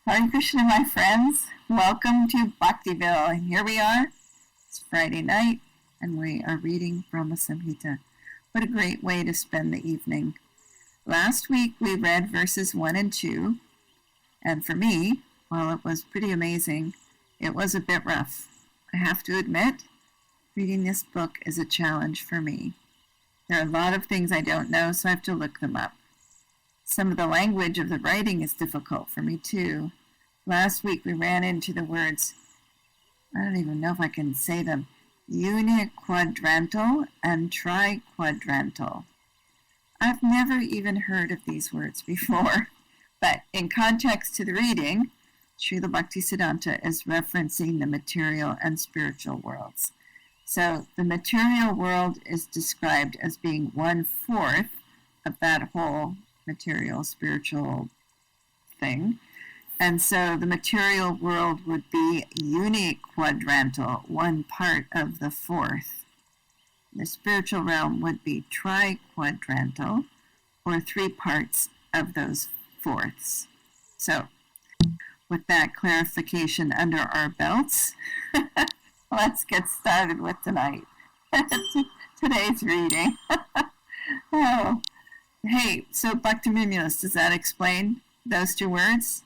Hare Krishna, my friends. Welcome to Bhaktiville. And here we are. It's Friday night, and we are reading Brahma Samhita. What a great way to spend the evening. Last week, we read verses 1 and 2. And for me, while it was pretty amazing, it was a bit rough. I have to admit, reading this book is a challenge for me. There are a lot of things I don't know, so I have to look them up. Some of the language of the writing is difficult for me, too. Last week, we ran into the words, I don't even know if I can say them, uniquadrantal and triquadrantal. I've never even heard of these words before, but in context to the reading, Srila Bhaktisiddhanta is referencing the material and spiritual worlds. So the material world is described as being 1/4 of that whole material spiritual thing. And so the material world would be uniquadrantal, 1 part of the 4th. The spiritual realm would be triquadrantal, or 3 parts of those 4ths. So with that clarification under our belts, let's get started with today's reading. Oh. Hey, so Bhaktiville, does that explain those 2 words?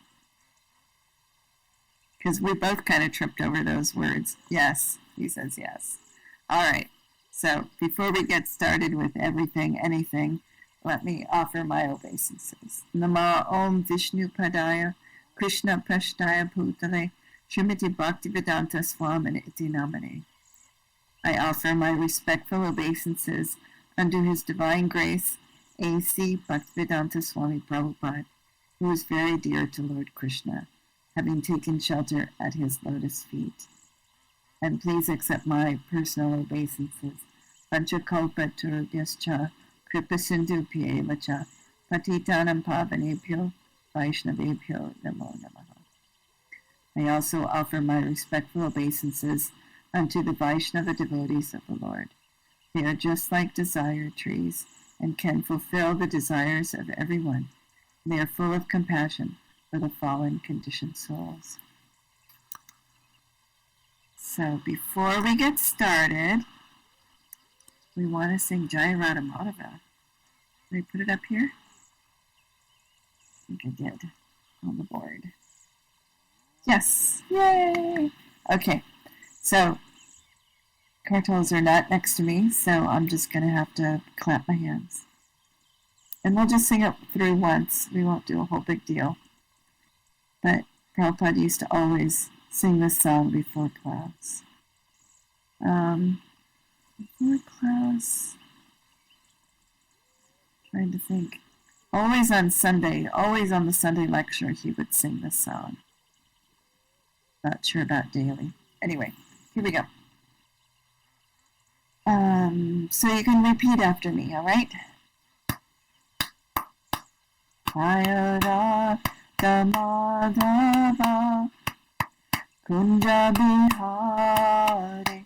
Because we both kind of tripped over those words. Yes, he says yes. All right, so before we get started with anything, let me offer my obeisances. Nama Om Vishnu Padaya, Krishna Prashtaya Bhutale, Srimati Bhaktivedanta Swamini Iti Namane. I offer my respectful obeisances unto His Divine Grace, A.C. Bhaktivedanta Swami Prabhupada, who is very dear to Lord Krishna, having taken shelter at his lotus feet. And please accept my personal obeisances. Panchakalpa Turudhyascha, Kripa Sindhu Pyevacha, Patitanam Pavanebhyo, Vaishnavebhyo Namo Namaha. I also offer my respectful obeisances unto the Vaishnava devotees of the Lord. They are just like desire trees, and can fulfill the desires of everyone. They are full of compassion for the fallen conditioned souls. So before we get started, we want to sing Jaya Radha Madhava. Did I put it up here? I think I did on the board. Yes, yay! Okay, so cartels are not next to me, so I'm just going to have to clap my hands. And we'll just sing it through once. We won't do a whole big deal. But Prabhupada used to always sing this song before class. Before class, trying to think. Always on the Sunday lecture, he would sing this song. Not sure about daily. Anyway, here we go. So you can repeat after me, all right? Jaya Radha Madhava Kunja Bihare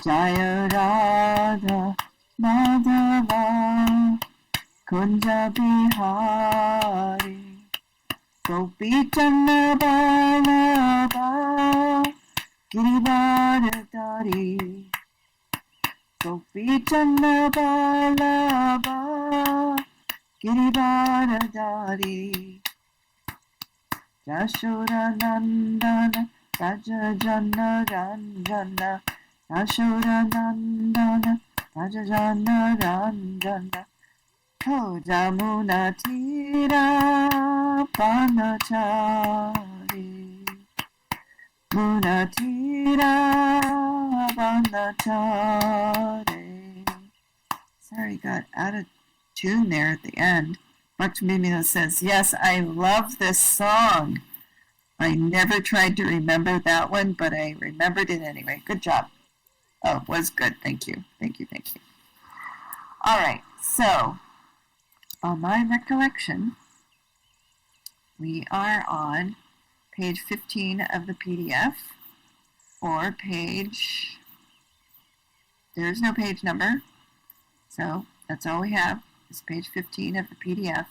Jaya Radha Madhava Kunja Bihare Gopi Channa Balaba Girivardhari Gopi Channa Balaba Girivardhari Yashoda Nandana Raja Jana Ranjana Yashoda Nandana Raja Jana Ranjana Ho Jamuna Tira Panachari Munatira Vanachare. Sorry, got out of tune there at the end. Bhaktiville says, yes, I love this song. I never tried to remember that one, but I remembered it anyway. Good job. Oh, it was good. Thank you. All right, so on my recollection, we are on page 15 of the PDF, or there's no page number, so that's all we have is page 15 of the PDF.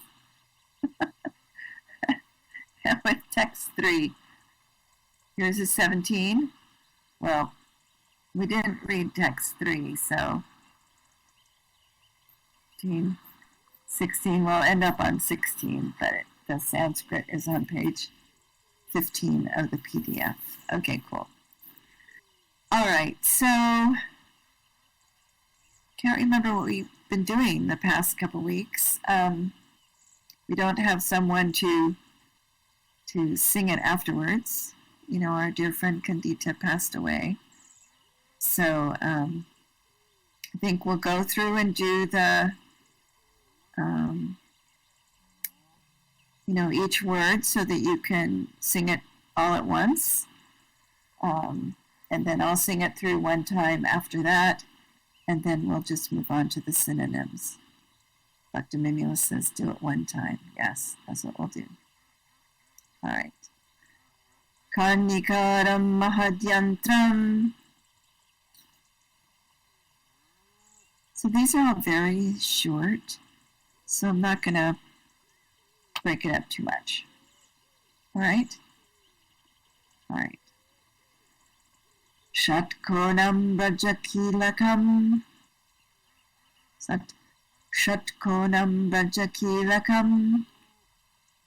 with text 3. Here's a 17. Well, we didn't read text 3, so 15, 16, we'll end up on 16, but the Sanskrit is on page 15 of the PDF. Okay, cool. All right, so can't remember what we've been doing the past couple weeks. We don't have someone to sing it afterwards. You know, our dear friend Candita passed away. So I think we'll go through and do the, each word so that you can sing it all at once. And then I'll sing it through one time after that, and then we'll just move on to the synonyms. Dr. Mimula says do it one time. Yes, that's what we'll do. All right. Karnikaram mahadyantram. So these are all very short, so I'm not going to break it up too much. All right? All right. Shatkonam brajakilakam. Shatkonam brajakilakam.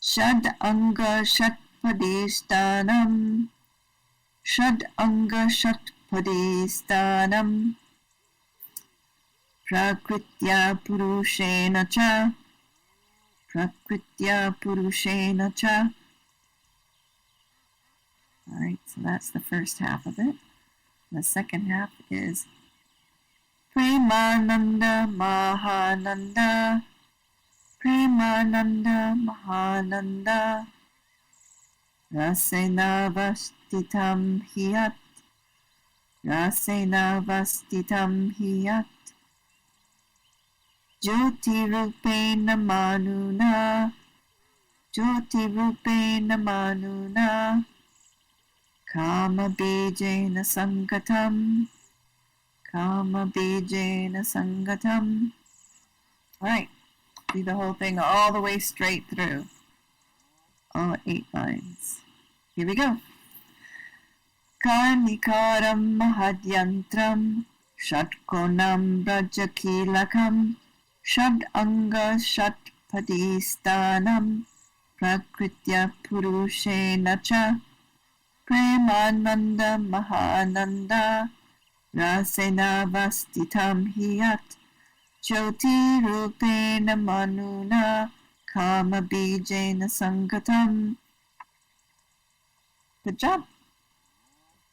Shad anga shatpadishtanam. Shad anga shatpadishtanam. Prakritya purushena cha. Prakritya purushena cha. All right, so that's the first half of it. The second half is Premananda Mahananda. Premananda Mahananda. Rasena vastitam hiyat. Rasena vastitam hiyat. Jyoti rupena manuna. Jyoti rupena manuna. Kama bijena sangatam. Kama bijena sangatam. All right, do the whole thing all the way straight through. All 8 lines. Here we go. Karnikaram mahadyantram. Shatkonam brajakilakam. Shad anga shatpadistanam. Prakritya purushena cha. Premananda Mahananda. Rasena vastitam hiyat. Jyoti rupena manuna. Kama bijena sangatam. Good job.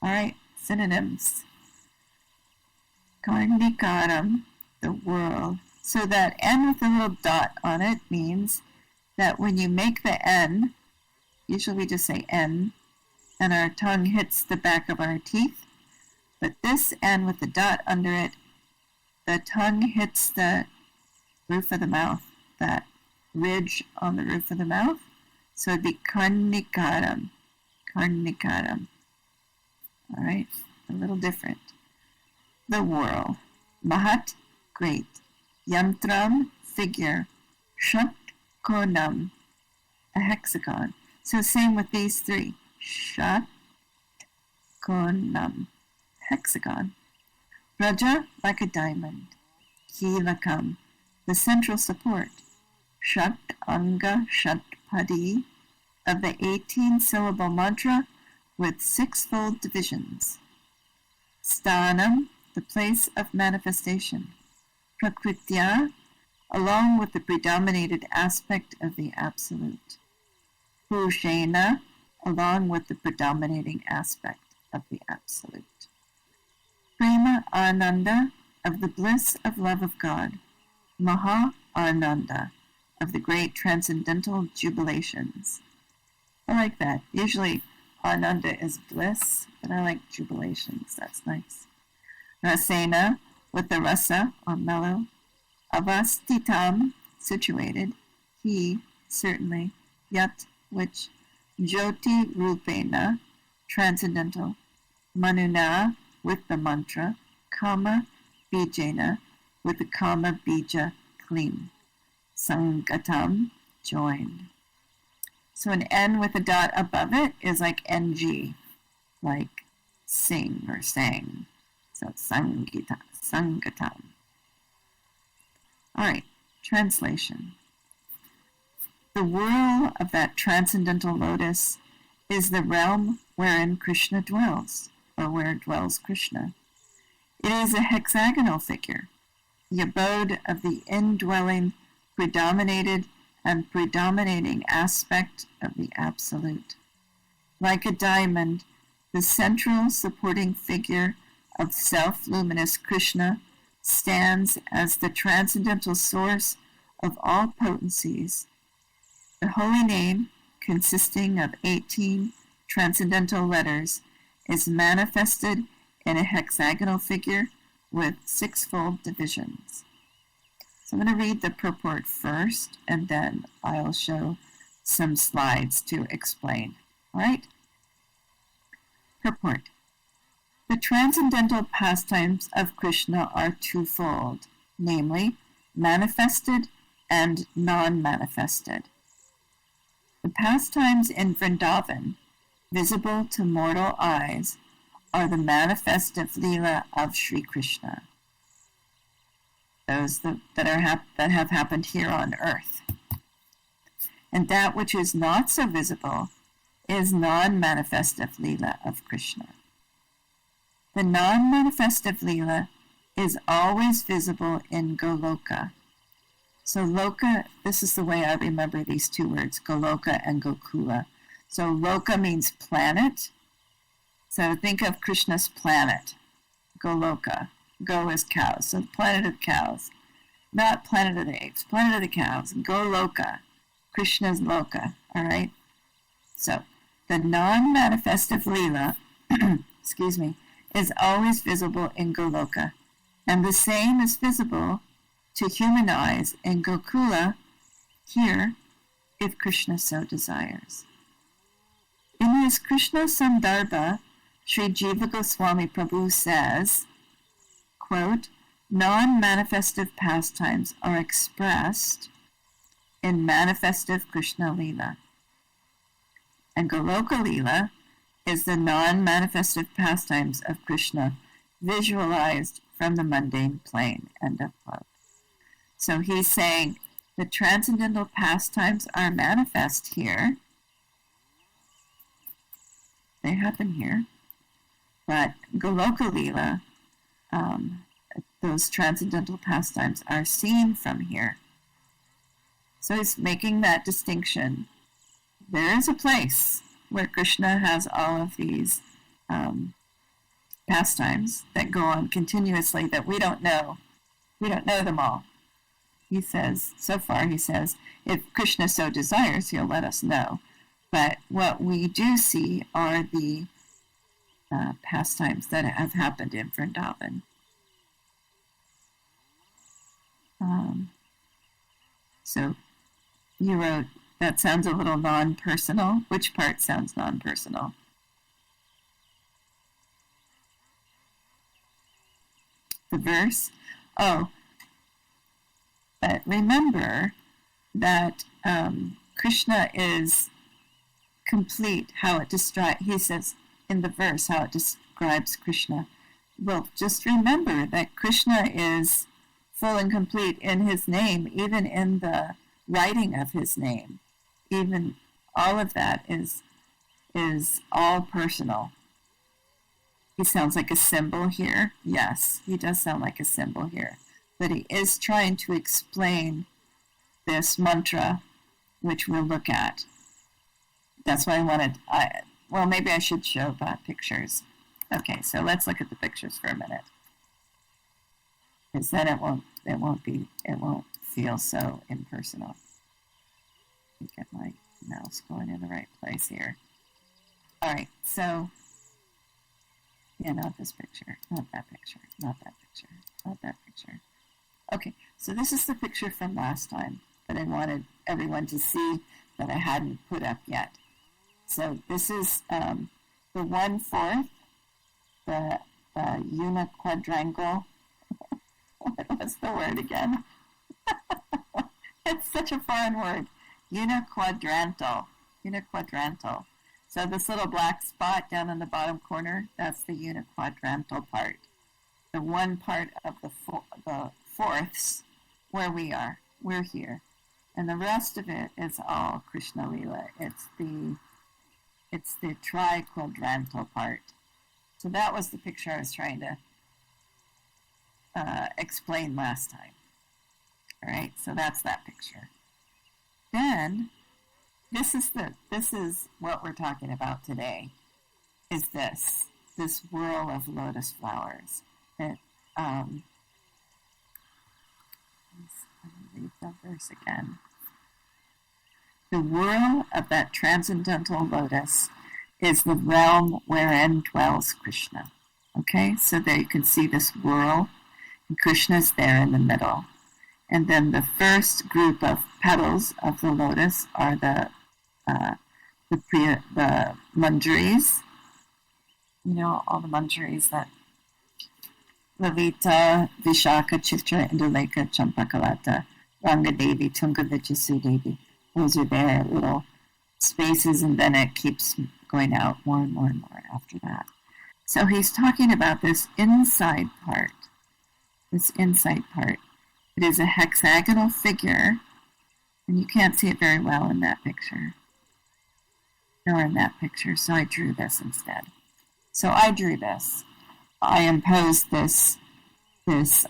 All right, synonyms. Karnikaram, the world. So that N with a little dot on it means that when you make the N, usually we just say N, and our tongue hits the back of our teeth. But this N with the dot under it, the tongue hits the roof of the mouth, that ridge on the roof of the mouth. So it'd be karnikaram. Karnikaram. All right, a little different. The world. Mahat, great. Yantram, figure. Shat konam, a hexagon. So same with these 3. Shat konam, hexagon. Raja, like a diamond. Kilakam, the central support. Shat anga shatpadi, of the 18-syllable mantra with 6-fold divisions. Stanam, the place of manifestation. Prakritya, along with the predominated aspect of the Absolute. Purushena, along with the predominating aspect of the Absolute. Prema Ananda, of the bliss of love of God. Maha Ananda, of the great transcendental jubilations. I like that. Usually Ananda is bliss, but I like jubilations. That's nice. Rasena, with the rasa, or mellow. Avastitam, situated. He, certainly. Yat, which. Jyoti rupena, transcendental. Manuna, with the mantra. Kama bijena, with the kama bija, clean. Sangatam, joined. So an N with a dot above it is like NG, like sing or sang. So Sangita, Sangatam. All right, translation. The whirl of that transcendental lotus is the realm wherein Krishna dwells, or where dwells Krishna. It is a hexagonal figure, the abode of the indwelling, predominated, and predominating aspect of the Absolute. Like a diamond, the central supporting figure of self-luminous Krishna stands as the transcendental source of all potencies. The holy name, consisting of 18 transcendental letters, is manifested in a hexagonal figure with sixfold divisions. So I'm going to read the purport first, and then I'll show some slides to explain. All right? Purport. The transcendental pastimes of Krishna are twofold, namely, manifested and non-manifested. The pastimes in Vrindavan, visible to mortal eyes, are the manifestive Leela of Sri Krishna. Those that have happened here on earth. And that which is not so visible is non-manifestive Leela of Krishna. The non-manifestive Leela is always visible in Goloka. So Loka, this is the way I remember these two words, Goloka and Gokula. So Loka means planet. So think of Krishna's planet, Goloka. Go is cows, so the planet of cows. Not planet of the apes, planet of the cows. Goloka, Krishna's Loka, all right? So the non-manifestive Leela, excuse me, is always visible in Goloka, and the same is visible to human eyes in Gokula here, if Krishna so desires. In his Krishna Sandarbha, Sri Jiva Goswami Prabhu says, quote, non-manifestive pastimes are expressed in manifestive Krishna Leela. And Goloka Leela is the non-manifestive pastimes of Krishna visualized from the mundane plane. End of quote. So he's saying the transcendental pastimes are manifest here. They happen here. But Goloka Leela, those transcendental pastimes are seen from here. So he's making that distinction. There is a place where Krishna has all of these pastimes that go on continuously that we don't know. We don't know them all. He says, so far he says, if Krishna so desires, he'll let us know. But what we do see are the pastimes that have happened in Vrindavan. So you wrote, that sounds a little non-personal. Which part sounds non-personal? The verse? Oh, but remember that Krishna is complete, how it describes, he says in the verse, how it describes Krishna. Well, just remember that Krishna is full and complete in his name, even in the writing of his name. Even all of that is all personal. He sounds like a symbol here. Yes, he does sound like a symbol here. But he is trying to explain this mantra, which we'll look at. That's why I wanted, maybe I should show pictures. Okay, so let's look at the pictures for a minute. Because then it won't feel so impersonal. Let me get my mouse going in the right place here. All right, so, yeah, not this picture, not that picture, not that picture, not that picture. Okay, so this is the picture from last time that I wanted everyone to see that I hadn't put up yet. So this is the 1/4, the uniquadrantal. What's the word again? It's such a foreign word. Uniquadrantal. uniquadrantal. So this little black spot down in the bottom corner, that's the uniquadrantal part. The one part of the fourths where we are. We're here. And the rest of it is all Krishna Leela. It's the triquadrantal part. So that was the picture I was trying to explain last time. All right, so that's that picture. Then this is what we're talking about today. Is this whirl of lotus flowers? That let me read the verse again. The whirl of that transcendental lotus is the realm wherein dwells Krishna. Okay, so there you can see this whirl, and Krishna's there in the middle. And then the first group of petals of the lotus are the manjaris. You know, all the manjaris that Lalita, Vishaka, Chitra, Indulekha, Champakalata, Rangadevi, Tungavijasu Devi. Those are their little spaces, and then it keeps going out more and more and more after that. So he's talking about this inside part. This inside part. It is a hexagonal figure, and you can't see it very well in that picture, nor in that picture, so I drew this instead. So I drew this. I imposed this it's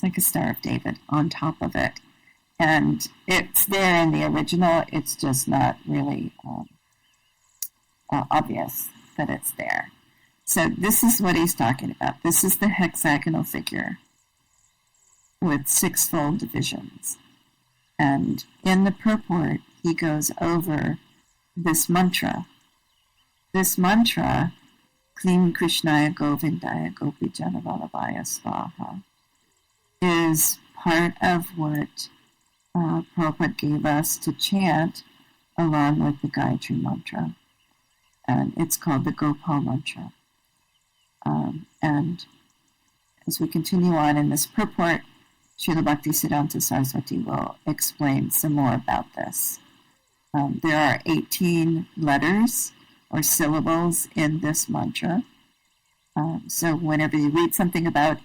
like a Star of David on top of it. And it's there in the original, it's just not really obvious that it's there. So this is what he's talking about. This is the hexagonal figure with sixfold divisions. And in the purport, he goes over this mantra. This mantra, Klim Krishnaya Govindaya Gopi Janavalabhaya Svaha, is part of what Prabhupada gave us to chant along with the Gayatri mantra. And it's called the Gopal mantra. And as we continue on in this purport, Srila Bhaktisiddhanta Saraswati will explain some more about this. There are 18 letters or syllables in this mantra. So whenever you read something about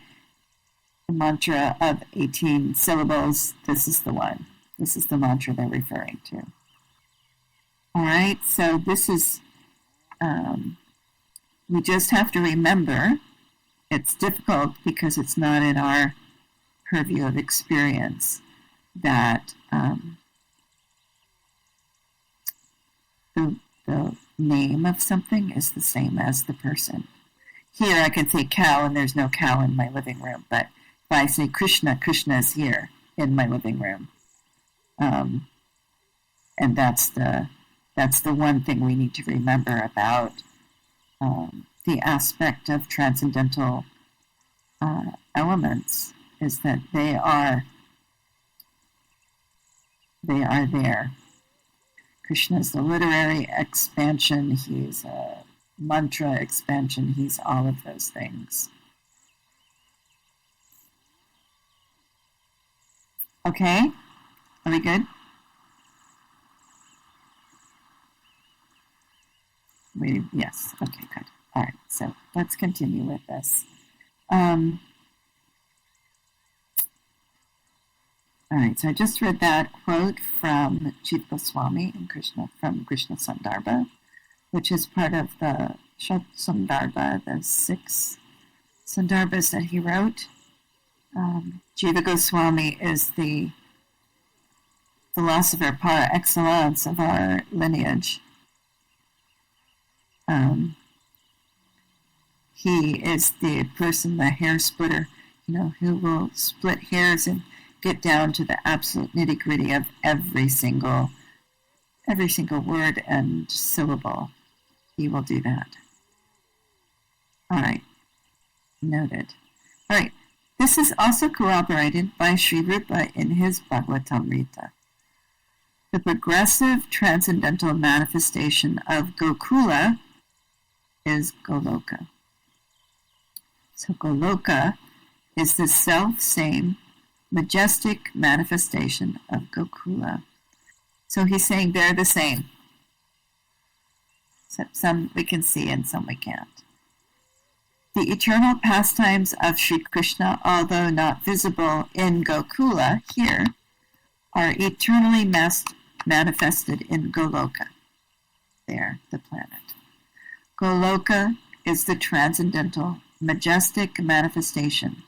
the mantra of 18 syllables, this is the one. This is the mantra they're referring to. All right, so this is, we just have to remember, it's difficult because it's not in our purview of experience, that the name of something is the same as the person. Here I can say cow and there's no cow in my living room, but if I say Krishna, Krishna is here in my living room. And that's the one thing we need to remember about the aspect of transcendental elements, is that they are there. Krishna is the literary expansion, he's a mantra expansion, he's all of those things. Okay, are we good? Yes, okay, good. All right, so let's continue with this. All right, so I just read that quote from Jiva Goswami in from Krishna Sandarbha, which is part of the Shat Sandarbha, the 6 Sandarbhas that he wrote. Jiva Goswami is the philosopher par excellence of our lineage. He is the person, the hair splitter, who will split hairs and get down to the absolute nitty-gritty of every single word and syllable. He will do that. All right. Noted. All right. This is also corroborated by Sri Rupa in his Bhagavatamrita. The progressive transcendental manifestation of Gokula is Goloka. So Goloka is the self-same majestic manifestation of Gokula. So he's saying they're the same. Some we can see and some we can't. The eternal pastimes of Sri Krishna, although not visible in Gokula here, are eternally manifested in Goloka. There, the planet. Goloka is the transcendental, majestic manifestation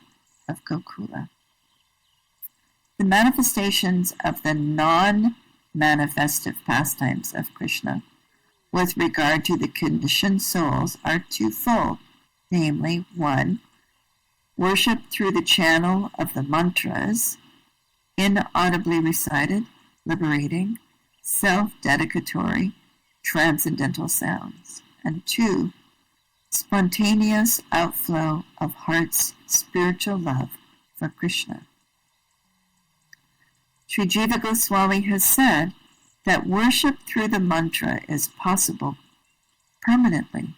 of Gokula. The manifestations of the non-manifestive pastimes of Krishna with regard to the conditioned souls are twofold, namely, 1, worship through the channel of the mantras, inaudibly recited, liberating, self-dedicatory, transcendental sounds, and 2, spontaneous outflow of heart's spiritual love for Krishna. Sri Jiva Goswami has said that worship through the mantra is possible permanently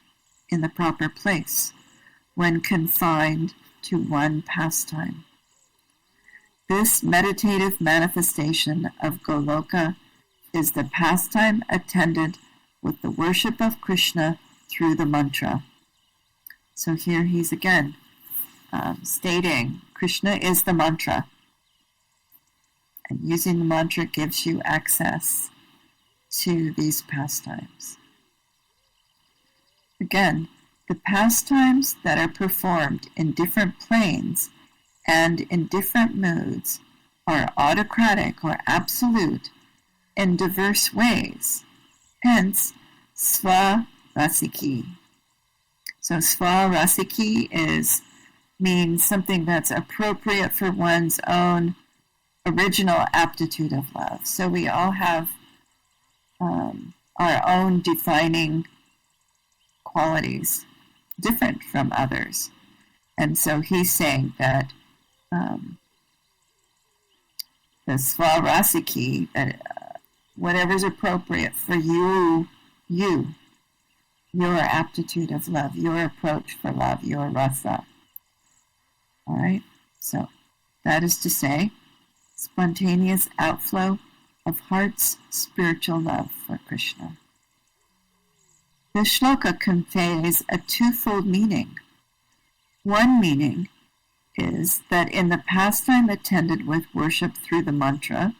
in the proper place when confined to one pastime. This meditative manifestation of Goloka is the pastime attended with the worship of Krishna through the mantra. So here he's again stating Krishna is the mantra. And using the mantra gives you access to these pastimes. Again, the pastimes that are performed in different planes and in different moods are autocratic or absolute in diverse ways. Hence, sva-rasiki. So sva-rasiki means something that's appropriate for one's own original aptitude of love. So we all have our own defining qualities, different from others. And so he's saying that the sva-rasiki, that whatever's appropriate for your aptitude of love, your approach for love, your rasa. All right? So that is to say, spontaneous outflow of heart's spiritual love for Krishna. The shloka conveys a twofold meaning. One meaning is that in the pastime attended with worship through the mantra,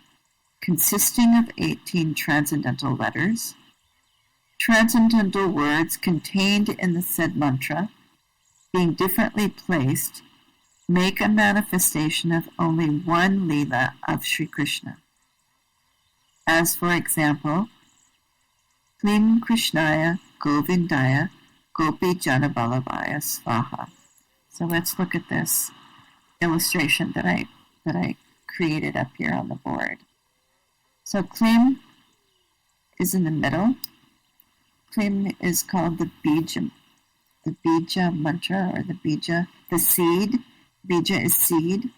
consisting of 18 transcendental letters, transcendental words contained in the said mantra, being differently placed, make a manifestation of only one Leela of Sri Krishna. As for example, Klim Krishnaya Govindaya Gopi Janabalabhaya Svaha. So let's look at this illustration that I created up here on the board. So Klim is in the middle. Klim is called the bija mantra, or the seed. Bija is seed.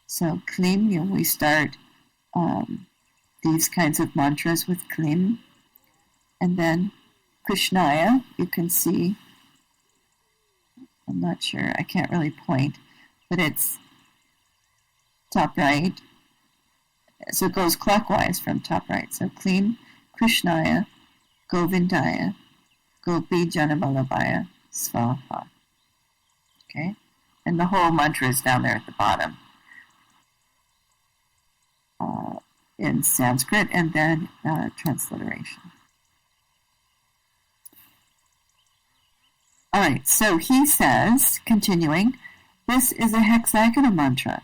So Klim, we start these kinds of mantras with Klim. And then Krishnaya, you can see, I'm not sure, I can't really point, but it's top right. So it goes clockwise from top right. So Klim, Krishnaya, Govindaya, Gopi Janamalabhaya, Svaha. Okay? And the whole mantra is down there at the bottom in Sanskrit, and then transliteration. All right, so he says, continuing, this is a hexagonal mantra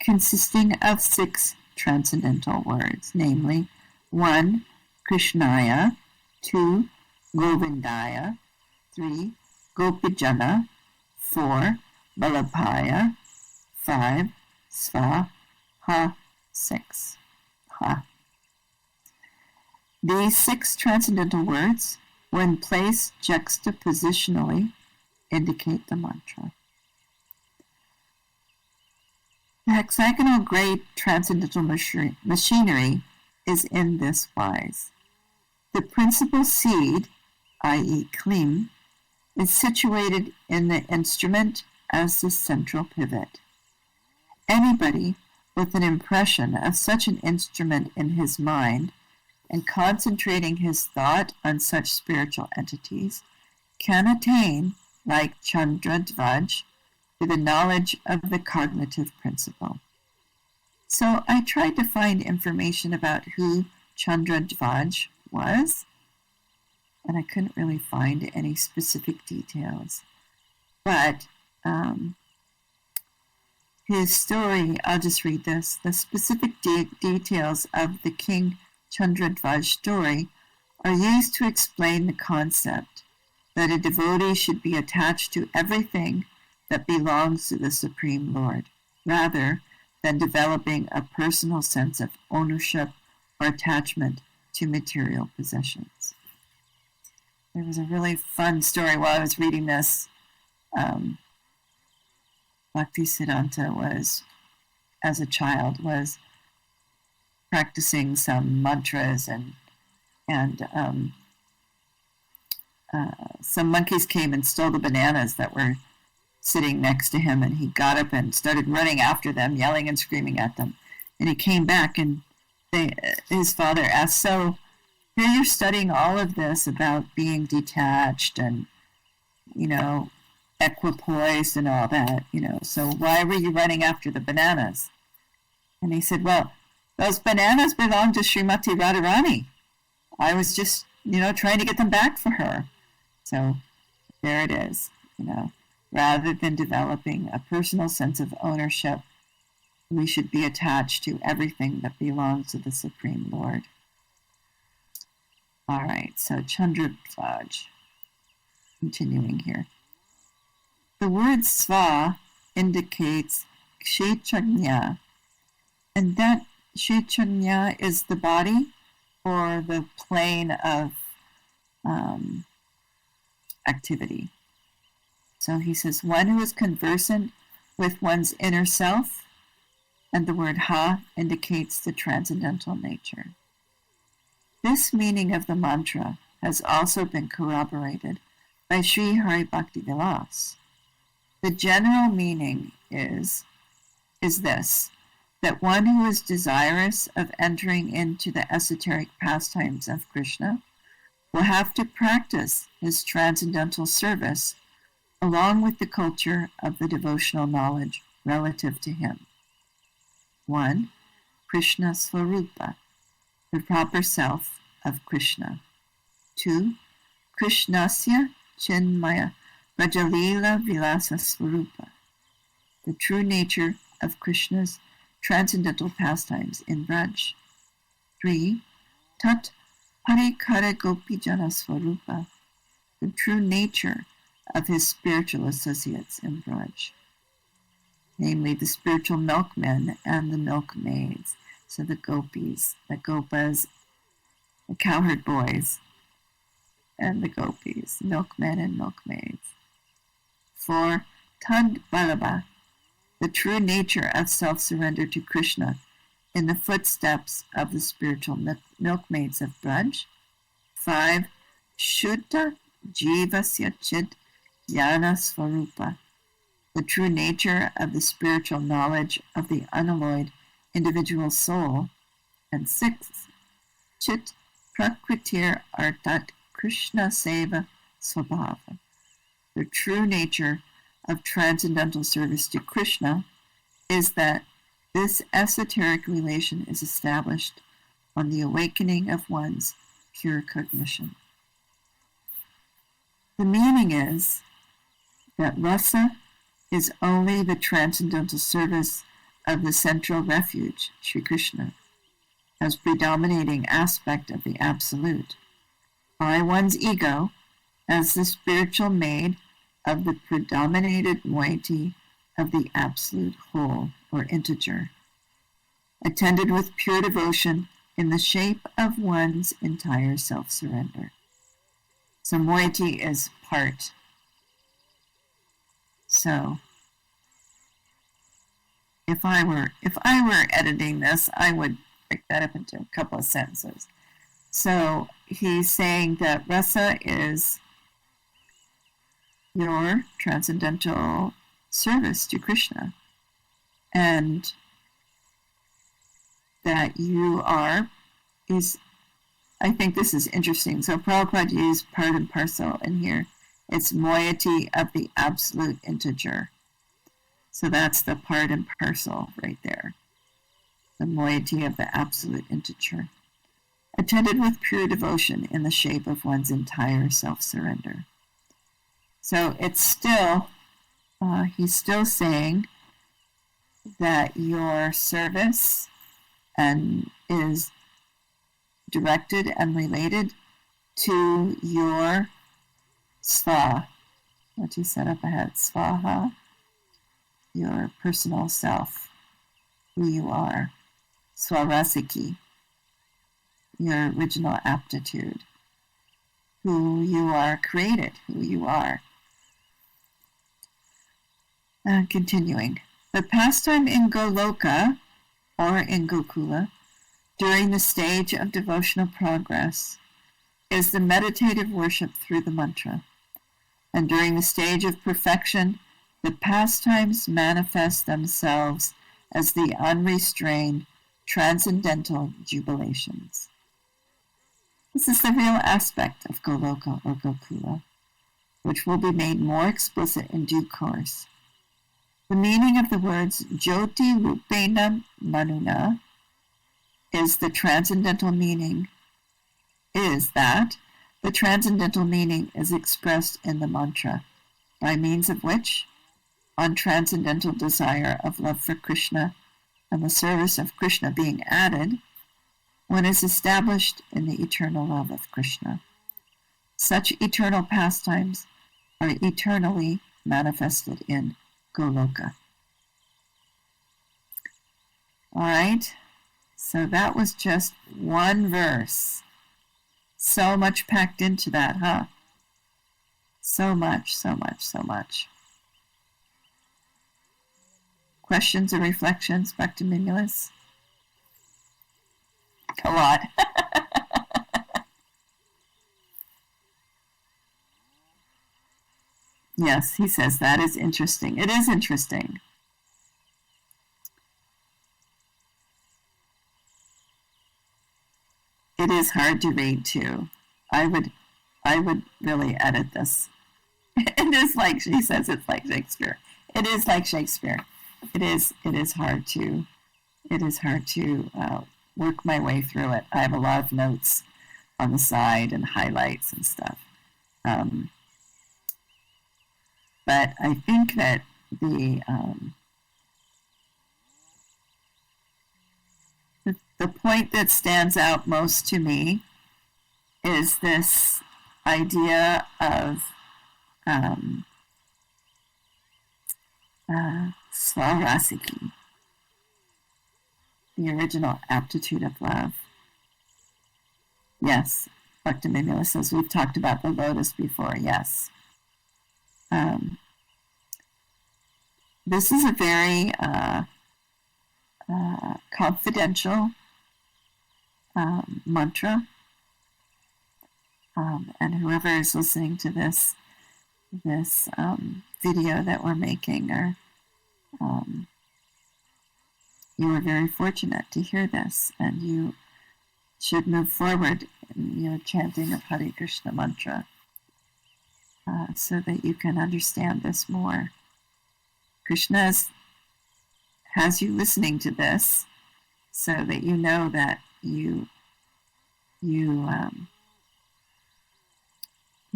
consisting of 6 transcendental words, namely 1, Krishnaya, 2, Govindaya, 3, Gopijana, 4, Balabhaya, 5, Svaha, 6. Ha. These 6 transcendental words, when placed juxtapositionally, indicate the mantra. The hexagonal grade transcendental machinery is in this wise. The principal seed, i.e. Klim, is situated in the instrument as the central pivot. Anybody with an impression of such an instrument in his mind and concentrating his thought on such spiritual entities, can attain, like Chandradvaj, to the knowledge of the cognitive principle. So I tried to find information about who Chandradvaj was, and I couldn't really find any specific details. But his story, I'll just read this. The specific details of the King Chandradvaj story are used to explain the concept that a devotee should be attached to everything that belongs to the Supreme Lord, rather than developing a personal sense of ownership or attachment to material possessions. There was a really fun story while I was reading this. Bhaktisiddhanta was, as a child, was practicing some mantras, and some monkeys came and stole the bananas that were sitting next to him, and he got up and started running after them, yelling and screaming at them. And he came back, and his father asked, "So here you're studying all of this about being detached and, equipoised and all that, so why were you running after the bananas?" And he said, "Well, those bananas belong to Srimati Radharani. I was just, trying to get them back for her." So there it is, rather than developing a personal sense of ownership, we should be attached to everything that belongs to the Supreme Lord. All right, so Chandradvaj, continuing here. The word sva indicates kshetrajna, and that kshetrajna is the body or the plane of activity. So he says, one who is conversant with one's inner self, and the word ha indicates the transcendental nature. This meaning of the mantra has also been corroborated by Sri Hare Bhaktiville. The general meaning is this, that one who is desirous of entering into the esoteric pastimes of Krishna will have to practice his transcendental service along with the culture of the devotional knowledge relative to him. 1. Krishna Swarupa, the proper self of Krishna. 2. Krishnasya Chinmaya Rajalila Vilasa Swarupa, the true nature of Krishna's transcendental pastimes in Braj. 3. Tat Parikara Gopijana Swarupa, the true nature of his spiritual associates in Braj, namely the spiritual milkmen and the milkmaids, so the gopis, the gopas, the cowherd boys, and the gopis, milkmen and milkmaids. 4. Tad Balaba, the true nature of self-surrender to Krishna in the footsteps of the spiritual milkmaids of Braj. 5. Shuddha Jivasya Chit Jnana Swarupa, the true nature of the spiritual knowledge of the unalloyed individual soul. And 6. Chit Prakritir Artat Krishna Seva Swabhava, the true nature of transcendental service to Krishna is that this esoteric relation is established on the awakening of one's pure cognition. The meaning is that rasa is only the transcendental service of the central refuge, Sri Krishna, as predominating aspect of the Absolute, by one's ego as the spiritual maid of the predominated moiety of the Absolute Whole, or integer, attended with pure devotion in the shape of one's entire self-surrender. So moiety is part. So if I were editing this, I would break that up into a couple of sentences. So he's saying that rasa is your transcendental service to Krishna. And that you are is, I think this is interesting. So Prabhupada used part and parcel in here. It's moiety of the absolute integer. So that's the part and parcel right there. The moiety of the absolute integer. Attended with pure devotion in the shape of one's entire self-surrender. So it's still, he's still saying that your service and is directed and related to your sva, what you set up ahead, svaha, your personal self, who you are, swarasiki, your original aptitude, who you are created, who you are. Continuing. The pastime in Goloka, or in Gokula, during the stage of devotional progress, is the meditative worship through the mantra. And during the stage of perfection, the pastimes manifest themselves as the unrestrained, transcendental jubilations. This is the real aspect of Goloka or Gokula, which will be made more explicit in due course. The meaning of the words Jyoti Rupena Manuna is the transcendental meaning, is that the transcendental meaning is expressed in the mantra, by means of which, on transcendental desire of love for Krishna and the service of Krishna being added, one is established in the eternal love of Krishna. Such eternal pastimes are eternally manifested in Goloka. All right, so that was just one verse. So much packed into that, huh? So much, so much, so much. Questions or reflections, Bhaktiville? A lot. Yes, he says that is interesting. It is interesting. It is hard to read too. I would really edit this. It is like, she says, it's like Shakespeare. It is like Shakespeare. It is hard to work my way through it. I have a lot of notes on the side and highlights and stuff. But I think that the point that stands out most to me is this idea of swarasiki, the original aptitude of love. Yes, Bhaktiville says we've talked about the lotus before. Yes. This is a very confidential mantra, and whoever is listening to this video that we're making, you are very fortunate to hear this, and you should move forward in your chanting of Hare Krishna mantra so that you can understand this more. Krishna has you listening to this so that you know that you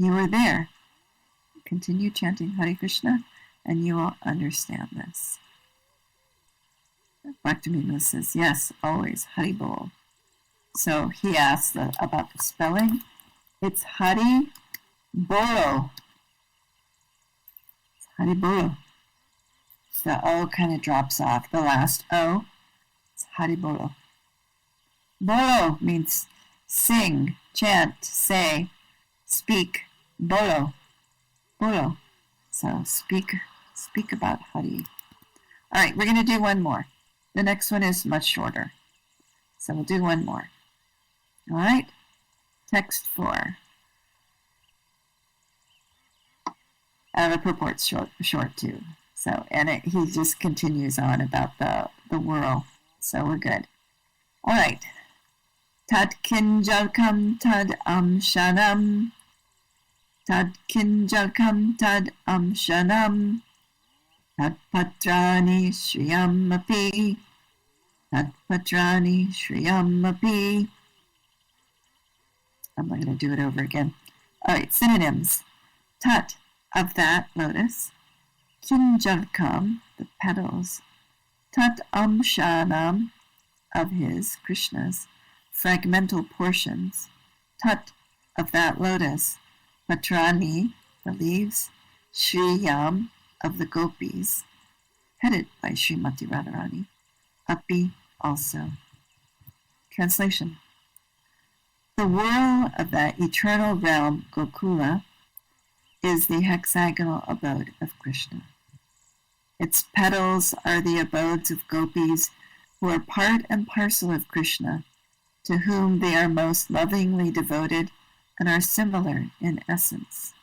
are there. Continue chanting Hare Krishna and you will understand this. Bhaktiville says, yes, always, Hari Bol. So he asks about the spelling. It's Hari Bolo. It's Hari Bolo. The O kind of drops off. The last O, it's Hari Bolo. Bolo means sing, chant, say, speak. Bolo. Bolo. So speak about Hari. All right, we're going to do one more. The next one is much shorter. So we'll do one more. All right? Text 4. The purport's short too. So, and he just continues on about the whirl. So we're good. All right. Tad kinjalkam tad amshanam. Tad kinjalkam tad amshanam. Tad patrani shriyam api. Tad patrani shriyam api. I'm not going to do it over again. All right, synonyms. Tat, of that lotus. Kinjalkam, the petals. Tat amshanam, of his, Krishna's, fragmental portions. Tat, of that lotus. Patrani, the leaves. Shriyam, of the gopis, headed by Srimati Radharani. Api, also. Translation. The whirl of that eternal realm, Gokula, is the hexagonal abode of Krishna. Its petals are the abodes of gopis who are part and parcel of Krishna, to whom they are most lovingly devoted and are similar in essence.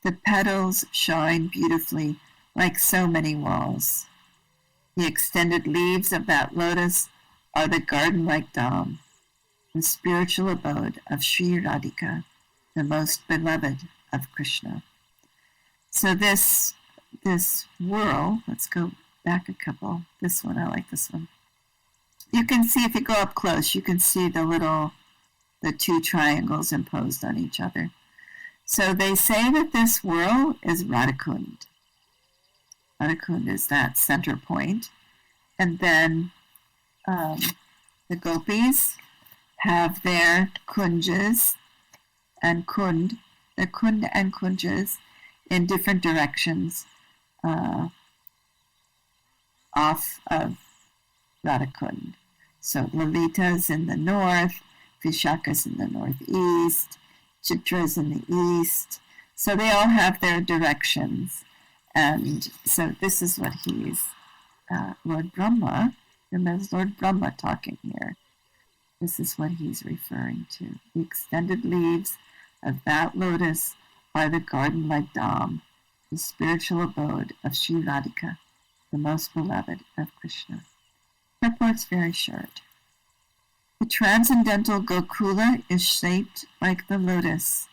The petals shine beautifully like so many walls. The extended leaves of that lotus are the garden-like Dham, the spiritual abode of Sri Radhika, the most beloved of Krishna. So this whirl, let's go back a couple. This one, I like this one. You can see, if you go up close, you can see the two triangles imposed on each other. So they say that this whirl is Radhakund. Radhakund is that center point. And then the gopis have their kunjas and kund, the kund and kunjas in different directions off of Radhakund. So Lalita's in the north, Vishaka's in the northeast, Chitra's in the east. So they all have their directions. And so this is what he's, Lord Brahma, and there's Lord Brahma talking here. This is what he's referring to. The extended leaves of that lotus are the garden-like Dham, the spiritual abode of Sri Radhika, the most beloved of Krishna. Purport's very short. The transcendental Gokula is shaped like the lotus.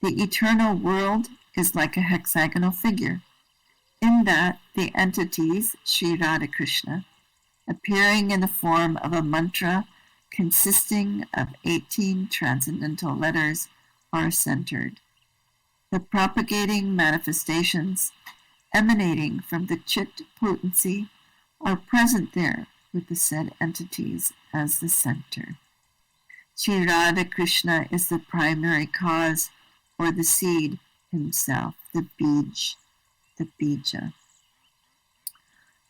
The eternal world is like a hexagonal figure, in that the entities, Sri Radha Krishna, appearing in the form of a mantra consisting of 18 transcendental letters, are centered. The propagating manifestations emanating from the Chit potency are present there with the said entities as the center. Sri Radha Krishna is the primary cause, or the seed himself, the bij, the bija.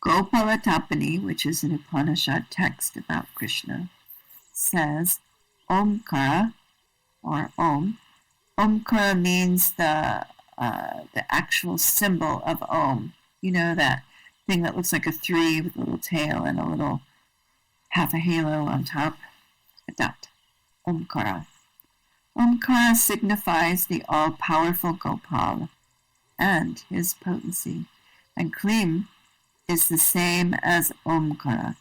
Gopala Tapani, which is an Upanishad text about Krishna, says Omkara, or Om. Omkara means the actual symbol of Om. You know, that thing that looks like a 3 with a little tail and a little half a halo on top. That. Omkara. Omkara signifies the all-powerful Gopal and his potency, and Klim is the same as Omkara.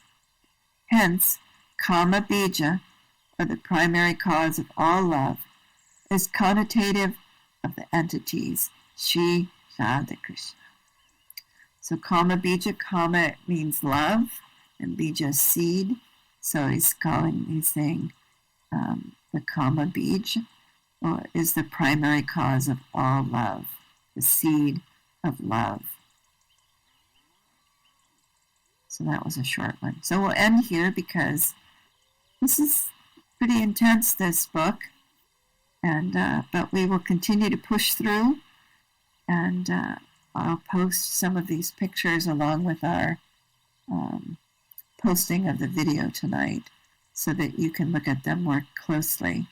Hence, Kama Bija, or the primary cause of all love, is connotative of the entities Sri Radha Krishna. So Kama Bija, Kama means love, and Bija seed. So he's saying the Kama Bij is the primary cause of all love, the seed of love. So that was a short one. So we'll end here because this is pretty intense, this book, and but we will continue to push through, and I'll post some of these pictures along with our posting of the video tonight so that you can look at them more closely.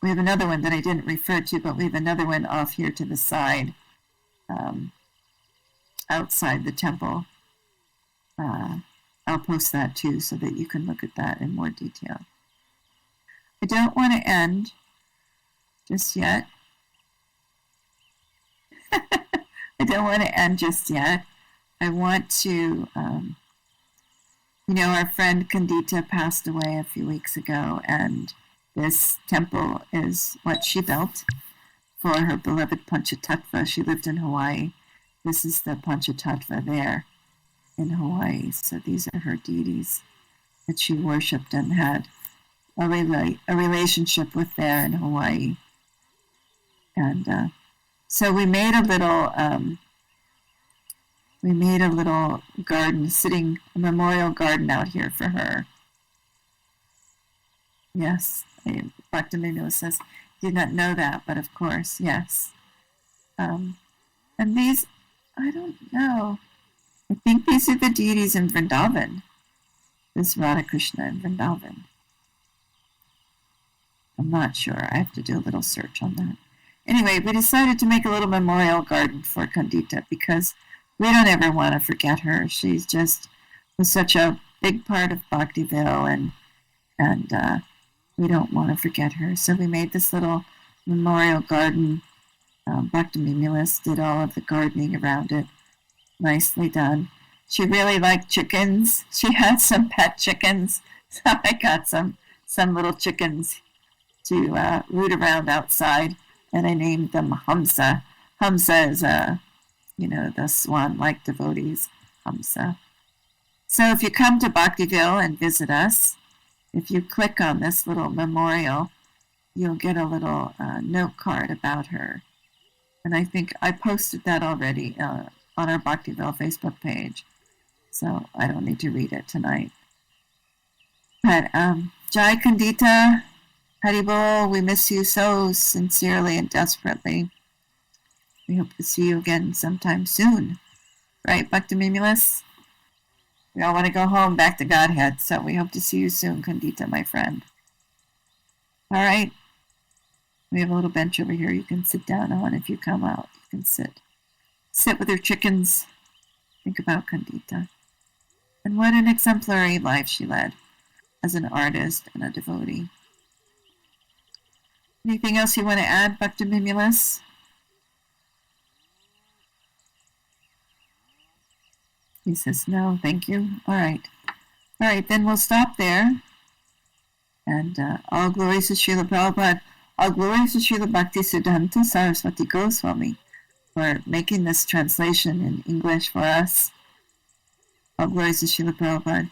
We have another one that I didn't refer to, but we have another one off here to the side, outside the temple. I'll post that too so that you can look at that in more detail. I don't want to end just yet. I don't want to end just yet. I want to You know, our friend Kandita passed away a few weeks ago, and this temple is what she built for her beloved Panchatattva. She lived in Hawaii. This is the Panchatattva there in Hawaii. So these are her deities that she worshipped and had a relationship with there in Hawaii. And so we made a little garden, a memorial garden out here for her. Yes, Bhaktiville says, did not know that, but of course, yes. And these, I don't know. I think these are the deities in Vrindavan. This Hare Krishna in Vrindavan. I'm not sure. I have to do a little search on that. Anyway, we decided to make a little memorial garden for Kandita because we don't ever want to forget her. She's just was such a big part of Bhaktiville, and we don't want to forget her. So we made this little memorial garden. Bhaktiville did all of the gardening around it. Nicely done. She really liked chickens. She had some pet chickens. So I got some little chickens to root around outside, and I named them Hamsa. Hamsa is the swan-like devotees, Hamsa. So if you come to Bhaktiville and visit us, if you click on this little memorial, you'll get a little note card about her. And I think I posted that already on our Bhaktiville Facebook page. So I don't need to read it tonight. But Jai Kandita, Haribol, we miss you so sincerely and desperately. We hope to see you again sometime soon. Right, Bhaktiville? We all want to go home, back to Godhead, so we hope to see you soon, Kandita, my friend. All right. We have a little bench over here you can sit down on. If you come out, you can sit. Sit with your chickens. Think about Kandita. And what an exemplary life she led as an artist and a devotee. Anything else you want to add, Bhaktiville? He says, no, thank you. All right, then we'll stop there. And all glories to Srila Prabhupada. All glories to Srila Bhaktisiddhanta Saraswati Goswami for making this translation in English for us. All glories to Srila Prabhupada.